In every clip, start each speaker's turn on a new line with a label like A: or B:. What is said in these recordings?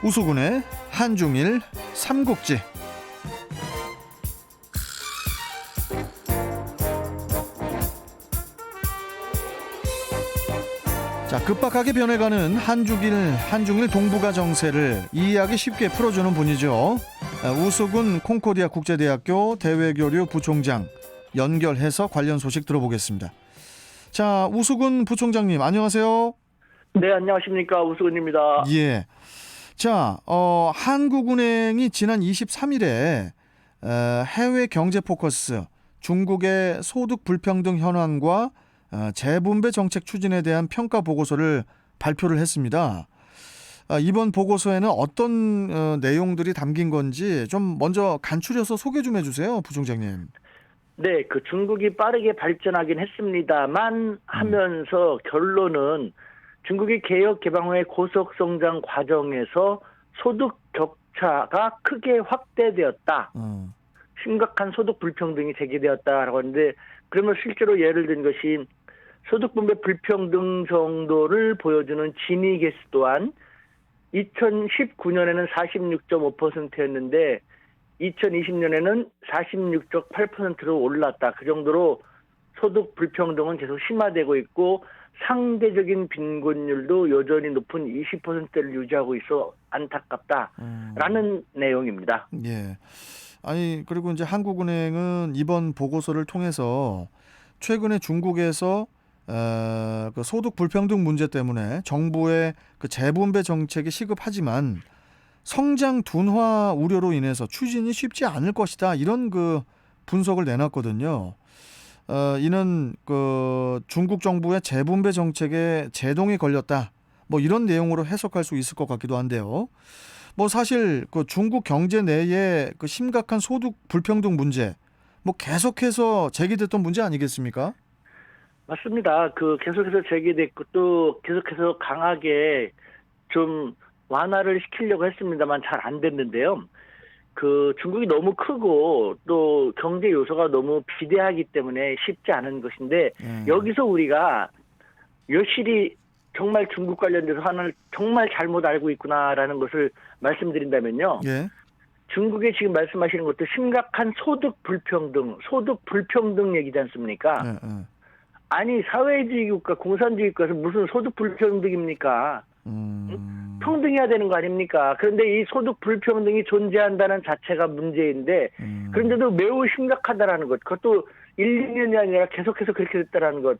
A: 우수군의 한중일 삼국지. 자, 급박하게 변해가는 한중일 동북아 정세를 이해하기 쉽게 풀어주는 분이죠. 우수군 콩코디아 국제대학교 대외교류 부총장 연결해서 관련 소식 들어보겠습니다. 자, 우수군 부총장님 안녕하세요.
B: 네, 안녕하십니까. 우수근입니다.
A: 예. 자, 한국은행이 지난 23일에 해외 경제 포커스 중국의 소득 불평등 현황과 재분배 정책 추진에 대한 평가 보고서를 발표를 했습니다. 이번 보고서에는 어떤 내용들이 담긴 건지 좀 먼저 간추려서 소개 좀 해주세요, 부총장님.
B: 네, 중국이 빠르게 발전하긴 했습니다만 하면서 결론은 중국이 개혁 개방 후의 고속 성장 과정에서 소득 격차가 크게 확대되었다. 심각한 소득 불평등이 제기되었다라고 하는데, 그러면 실제로 예를 든 것이 소득 분배 불평등 정도를 보여주는 지니 개수 또한 2019년에는 46.5%였는데 2020년에는 46.8%로 올랐다. 그 정도로 소득 불평등은 계속 심화되고 있고 상대적인 빈곤율도 여전히 높은 20%를 유지하고 있어 안타깝다라는 내용입니다.
A: 예. 아니, 그리고 이제 한국은행은 이번 보고서를 통해서 최근에 중국에서 그 소득 불평등 문제 때문에 정부의 그 재분배 정책이 시급하지만 성장 둔화 우려로 인해서 추진이 쉽지 않을 것이다, 이런 그 분석을 내놨거든요. 이는 그 중국 정부의 재분배 정책에 제동이 걸렸다, 뭐 이런 내용으로 해석할 수 있을 것 같기도 한데요. 뭐 사실 그 중국 경제 내에 그 심각한 소득 불평등 문제, 뭐 계속해서 제기됐던 문제 아니겠습니까?
B: 맞습니다. 계속해서 제기됐고 또 계속해서 강하게 좀 완화를 시키려고 했습니다만 잘 안 됐는데요. 중국이 너무 크고 또 경제 요소가 너무 비대하기 때문에 쉽지 않은 것인데 여기서 우리가 여실히 정말 중국 관련돼서 하나를 정말 잘못 알고 있구나라는 것을 말씀드린다면요.
A: 예.
B: 중국의 지금 말씀하시는 것도 심각한 소득 불평등 얘기지 않습니까? 아니, 사회주의 국가, 공산주의 국가에서 무슨 소득 불평등입니까? 평등해야 되는 거 아닙니까? 그런데 이 소득 불평등이 존재한다는 자체가 문제인데, 그런데도 매우 심각하다라는 것, 그것도 1, 2년이 아니라 계속해서 그렇게 됐다라는 것,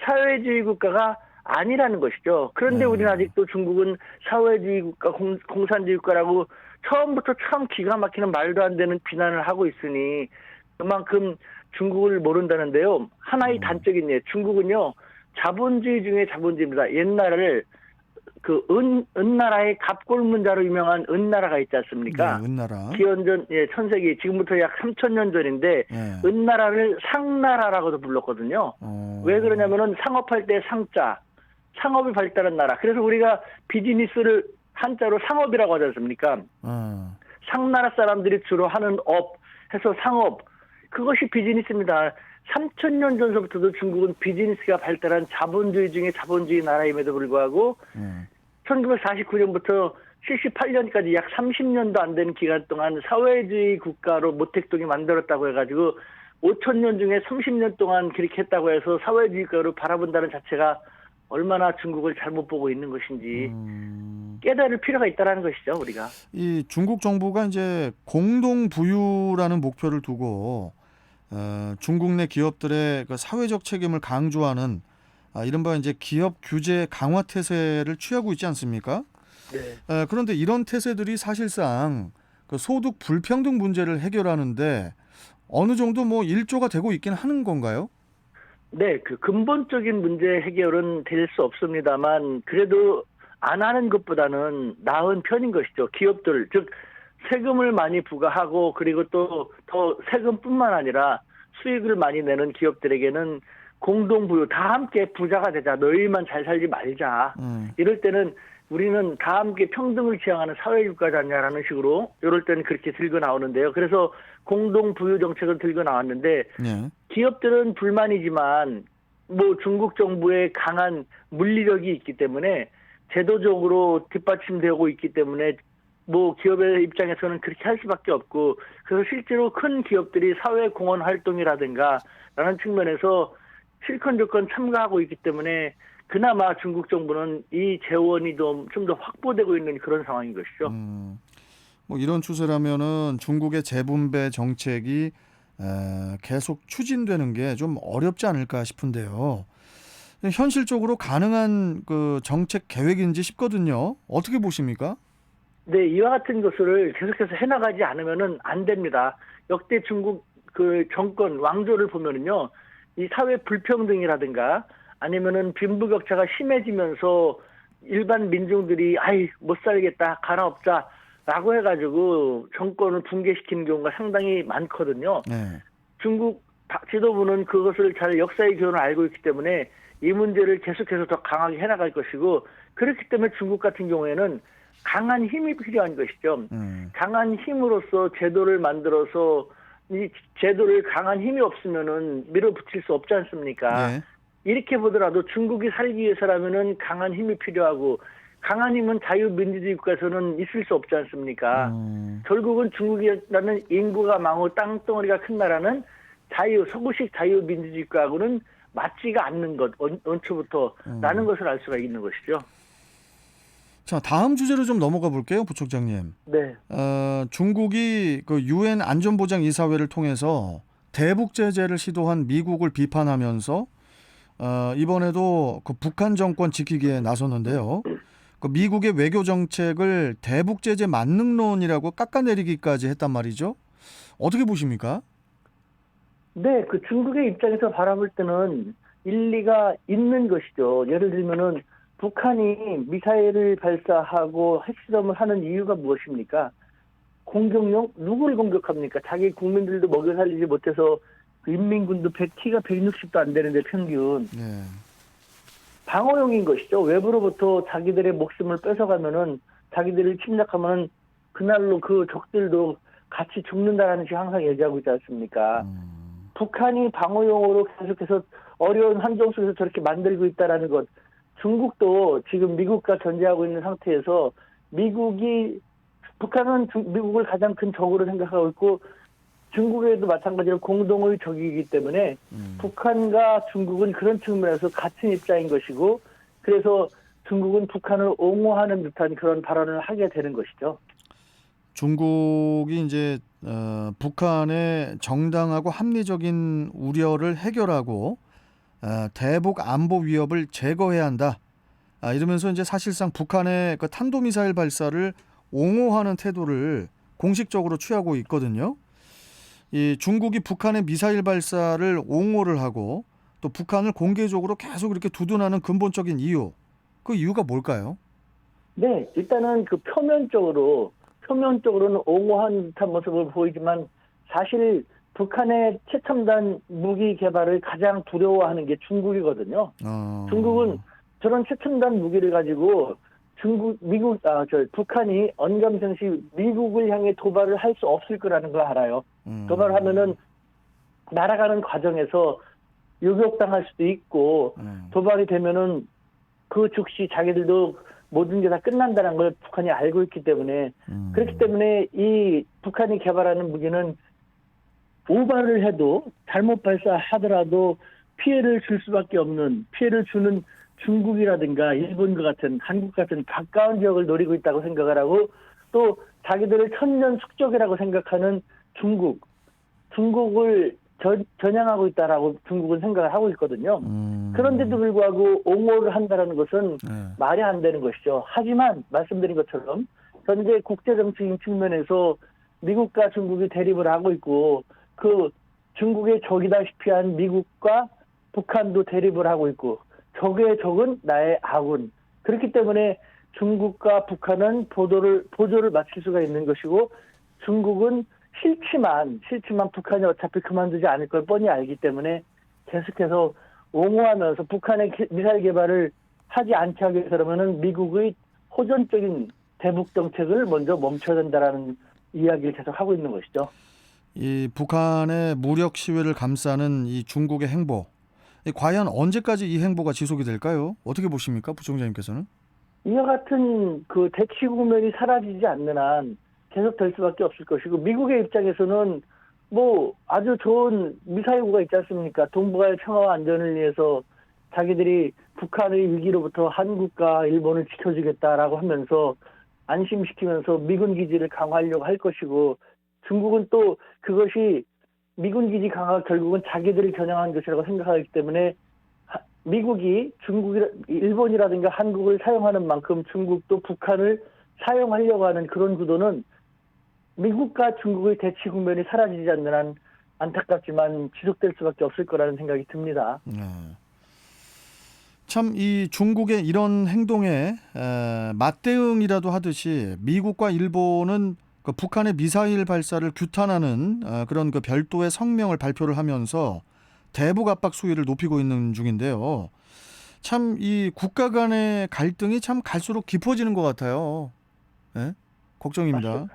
B: 사회주의 국가가 아니라는 것이죠. 그런데 우리는 아직도 중국은 사회주의 국가, 공산주의 국가라고 처음부터 참 기가 막히는 말도 안 되는 비난을 하고 있으니 그만큼 중국을 모른다는데요. 하나의 단적인 예, 중국은요, 자본주의 중에 자본주의입니다. 옛날을 은나라의 갑골문자로 유명한 은나라가 있지 않습니까?
A: 네, 은나라.
B: 기원전 천세기, 지금부터 약 3,000년 전인데 은나라를 상나라라고도 불렀거든요. 왜 그러냐면은 상업할 때 상자, 상업이 발달한 나라. 그래서 우리가 비즈니스를 한자로 상업이라고 하지 않습니까? 상나라 사람들이 주로 하는 업 해서 상업, 그것이 비즈니스입니다. 3,000년 전서부터도 중국은 비즈니스가 발달한 자본주의 중에 자본주의 나라임에도 불구하고 1949년부터 78년까지 약 30년도 안 되는 기간 동안 사회주의 국가로 모택동이 만들었다고 해가지고 5,000년 중에 30년 동안 그렇게 했다고 해서 사회주의 국가로 바라본다는 자체가 얼마나 중국을 잘못 보고 있는 것인지 깨달을 필요가 있다는 것이죠, 우리가. 이
A: 중국 정부가 이제 공동 부유라는 목표를 두고 중국 내 기업들의 그 사회적 책임을 강조하는 이른바 이제 기업 규제 강화 태세를 취하고 있지 않습니까?
B: 네.
A: 그런데 이런 태세들이 사실상 그 소득 불평등 문제를 해결하는데 어느 정도 뭐 일조가 되고 있긴 하는 건가요?
B: 네, 근본적인 문제 해결은 될 수 없습니다만 그래도 안 하는 것보다는 나은 편인 것이죠. 기업들, 즉 세금을 많이 부과하고 그리고 또 더 세금뿐만 아니라 수익을 많이 내는 기업들에게는 공동부유, 다 함께 부자가 되자, 너희만 잘 살지 말자. 이럴 때는 우리는 다 함께 평등을 지향하는 사회국가지 않냐라는 식으로 이럴 때는 그렇게 들고 나오는데요. 그래서 공동부유 정책을 들고 나왔는데 기업들은 불만이지만 뭐 중국 정부의 강한 물리력이 있기 때문에 제도적으로 뒷받침되고 있기 때문에 뭐 기업의 입장에서는 그렇게 할 수밖에 없고, 그래서 실제로 큰 기업들이 사회 공헌 활동이라든가 라는 측면에서 실컷 조건 참가하고 있기 때문에 그나마 중국 정부는 이 재원이 좀 더 확보되고 있는 그런 상황인 것이죠.
A: 뭐 이런 추세라면은 중국의 재분배 정책이 계속 추진되는 게 좀 어렵지 않을까 싶은데요. 현실적으로 가능한 그 정책 계획인지 싶거든요. 어떻게 보십니까?
B: 네, 이와 같은 것을 계속해서 해나가지 않으면은 안 됩니다. 역대 중국 그 정권 왕조를 보면은요, 이 사회 불평등이라든가 아니면은 빈부격차가 심해지면서 일반 민중들이 아이 못 살겠다 갈아엎자라고 해가지고 정권을 붕괴시키는 경우가 상당히 많거든요.
A: 네.
B: 중국 지도부는 그것을 잘 역사의 교훈을 알고 있기 때문에 이 문제를 계속해서 더 강하게 해나갈 것이고, 그렇기 때문에 중국 같은 경우에는 강한 힘이 필요한 것이죠. 강한 힘으로써 제도를 만들어서 이 제도를 강한 힘이 없으면은 밀어붙일 수 없지 않습니까?
A: 네.
B: 이렇게 보더라도 중국이 살기 위해서라면은 강한 힘이 필요하고, 강한 힘은 자유민주주의 국가에서는 있을 수 없지 않습니까? 결국은 중국이라는 인구가 많고 땅덩어리가 큰 나라는 서구식 자유민주주의 국가하고는 맞지가 않는 것, 원초부터라는 것을 알 수가 있는 것이죠.
A: 자, 다음 주제로 좀 넘어가 볼게요, 부총장님.
B: 네.
A: 중국이 그 유엔 안전보장 이사회를 통해서 대북 제재를 시도한 미국을 비판하면서 이번에도 그 북한 정권 지키기에 나섰는데요. 그 미국의 외교 정책을 대북 제재 만능론이라고 깎아내리기까지 했단 말이죠. 어떻게 보십니까?
B: 네, 그 중국의 입장에서 바라볼 때는 일리가 있는 것이죠. 예를 들면은 북한이 미사일을 발사하고 핵실험을 하는 이유가 무엇입니까? 공격용? 누구를 공격합니까? 자기 국민들도 먹여 살리지 못해서 그 인민군도 키가 160도 안 되는데 평균.
A: 네.
B: 방어용인 것이죠. 외부로부터 자기들의 목숨을 뺏어가면은, 자기들을 침략하면은 그날로 그 적들도 같이 죽는다라는 식으로 항상 얘기하고 있지 않습니까? 북한이 방어용으로 계속해서 어려운 함정 속에서 저렇게 만들고 있다라는 것. 중국도 지금 미국과 견제하고 있는 상태에서 북한은 미국을 가장 큰 적으로 생각하고 있고, 중국에도 마찬가지로 공동의 적이기 때문에 북한과 중국은 그런 측면에서 같은 입장인 것이고, 그래서 중국은 북한을 옹호하는 듯한 그런 발언을 하게 되는 것이죠.
A: 중국이 이제 북한의 정당하고 합리적인 우려를 해결하고 대북 안보 위협을 제거해야 한다. 이러면서 이제 사실상 북한의 그 탄도미사일 발사를 옹호하는 태도를 공식적으로 취하고 있거든요. 이 중국이 북한의 미사일 발사를 옹호를 하고 또 북한을 공개적으로 계속 이렇게 두둔하는 근본적인 이유, 그 이유가 뭘까요?
B: 네, 일단은 그 표면적으로는 옹호한 듯한 모습을 보이지만, 사실 북한의 최첨단 무기 개발을 가장 두려워하는 게 중국이거든요. 중국은 저런 최첨단 무기를 가지고 북한이 언감생시 미국을 향해 도발을 할 수 없을 거라는 걸 알아요. 도발을 하면은 날아가는 과정에서 요격당할 수도 있고, 도발이 되면은 그 즉시 자기들도 모든 게 다 끝난다는 걸 북한이 알고 있기 때문에, 그렇기 때문에 이 북한이 개발하는 무기는 오발을 해도 잘못 발사하더라도 피해를 줄 수밖에 없는, 피해를 주는 중국이라든가 일본과 같은, 한국 같은 가까운 지역을 노리고 있다고 생각을 하고, 또 자기들을 천년 숙적이라고 생각하는 중국을 겨냥하고 있다라고 중국은 생각을 하고 있거든요. 그런데도 불구하고 옹호를 한다는 것은 말이 안 되는 것이죠. 하지만 말씀드린 것처럼 현재 국제정치인 측면에서 미국과 중국이 대립을 하고 있고, 그 중국의 적이다시피 한 미국과 북한도 대립을 하고 있고, 적의 적은 나의 아군. 그렇기 때문에 중국과 북한은 보조를 맞출 수가 있는 것이고, 중국은 싫지만 북한이 어차피 그만두지 않을 걸 뻔히 알기 때문에 계속해서 옹호하면서 북한의 미사일 개발을 하지 않게 하기 위해서라면은 미국의 호전적인 대북 정책을 먼저 멈춰야 된다라는 이야기를 계속 하고 있는 것이죠.
A: 이 북한의 무력 시위를 감싸는 이 중국의 행보, 과연 언제까지 이 행보가 지속이 될까요? 어떻게 보십니까, 부총장님께서는?
B: 이와 같은 그 대치 국면이 사라지지 않는 한 계속 될 수밖에 없을 것이고, 미국의 입장에서는 뭐 아주 좋은 미사일구가 있지 않습니까? 동북아의 평화와 안전을 위해서 자기들이 북한의 위기로부터 한국과 일본을 지켜주겠다라고 하면서 안심시키면서 미군 기지를 강화하려고 할 것이고, 중국은 또 그것이 미군 기지 강화가 결국은 자기들을 겨냥한 것이라고 생각하기 때문에 미국이 일본이라든가 한국을 사용하는 만큼 중국도 북한을 사용하려고 하는 그런 구도는 미국과 중국의 대치 국면이 사라지지 않는 한 안타깝지만 지속될 수밖에 없을 거라는 생각이 듭니다.
A: 참 이 중국의 이런 행동에 맞대응이라도 하듯이 미국과 일본은 그 북한의 미사일 발사를 규탄하는 그런 그 별도의 성명을 발표를 하면서 대북 압박 수위를 높이고 있는 중인데요. 참 이 국가 간의 갈등이 참 갈수록 깊어지는 것 같아요. 네? 걱정입니다.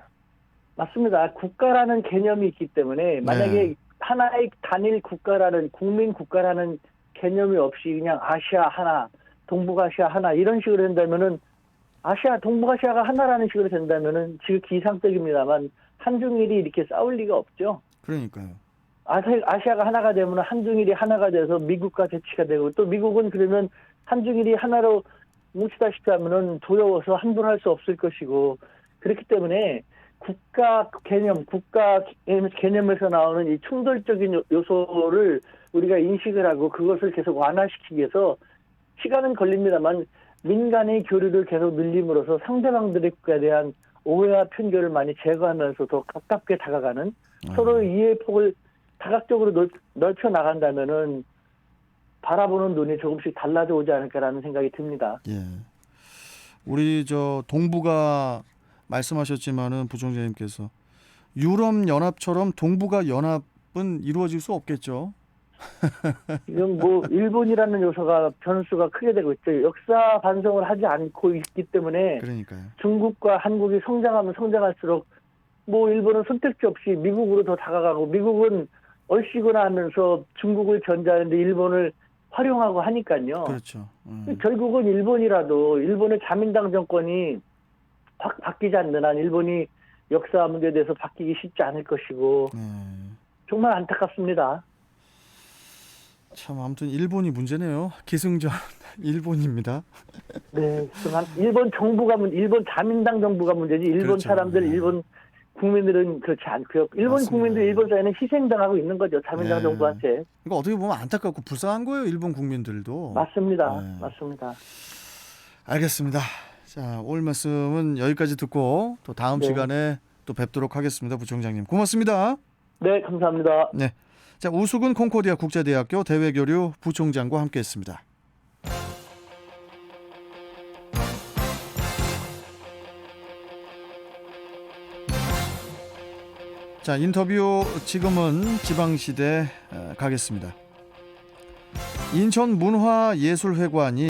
B: 맞습니다. 국가라는 개념이 있기 때문에 만약에 하나의 단일 국가라는 국민 국가라는 개념이 없이 그냥 아시아 하나, 동북아시아 하나 이런 식으로 된다면은 동북아시아가 하나라는 식으로 된다면은 지극히 이상적입니다만 한중일이 이렇게 싸울 리가 없죠.
A: 그러니까요.
B: 아시아가 하나가 되면 한중일이 하나가 돼서 미국과 대치가 되고, 또 미국은 그러면 한중일이 하나로 뭉치다시피 하면은 두려워서 함부로 할 수 없을 것이고, 그렇기 때문에 국가 개념에서 나오는 이 충돌적인 요소를 우리가 인식을 하고 그것을 계속 완화시키기 위해서 시간은 걸립니다만 민간의 교류를 계속 늘림으로써 상대방들의 국가에 대한 오해와 편견을 많이 제거하면서 더 가깝게 다가가는 서로의 이해의 폭을 다각적으로 넓혀 나간다면은 바라보는 눈이 조금씩 달라져 오지 않을까라는 생각이 듭니다.
A: 예. 우리 저 동북아 말씀하셨지만은 부총재님께서 유럽 연합처럼 동북아 연합은 이루어질 수 없겠죠.
B: 지금 뭐 일본이라는 요소가 변수가 크게 되고 있죠. 역사 반성을 하지 않고 있기 때문에
A: 그러니까요.
B: 중국과 한국이 성장하면 성장할수록 뭐 일본은 선택지 없이 미국으로 더 다가가고, 미국은 얼씨구나 하면서 중국을 견제하는데 일본을 활용하고 하니까요.
A: 그렇죠.
B: 결국은 일본의 자민당 정권이 확 바뀌지 않는 한 일본이 역사 문제에 대해서 바뀌기 쉽지 않을 것이고 정말 안타깝습니다.
A: 참 아무튼 일본이 문제네요. 기승전 일본입니다.
B: 네, 일본 자민당 정부가 문제지 일본
A: 그렇죠.
B: 사람들, 일본 국민들은 그렇지 않고요. 일본
A: 맞습니다.
B: 국민들 일본 사회는 희생당하고 있는 거죠. 자민당 정부한테.
A: 그러니까 어떻게 보면 안타깝고 불쌍한 거예요. 일본 국민들도.
B: 맞습니다. 맞습니다.
A: 알겠습니다. 자, 오늘 말씀은 여기까지 듣고 또 다음 시간에 또 뵙도록 하겠습니다. 부총장님 고맙습니다.
B: 네, 감사합니다.
A: 네, 자 우수근 콩코디아 국제대학교 대외교류 부총장과 함께했습니다. 자, 인터뷰 지금은 지방시대 가겠습니다. 인천문화예술회관이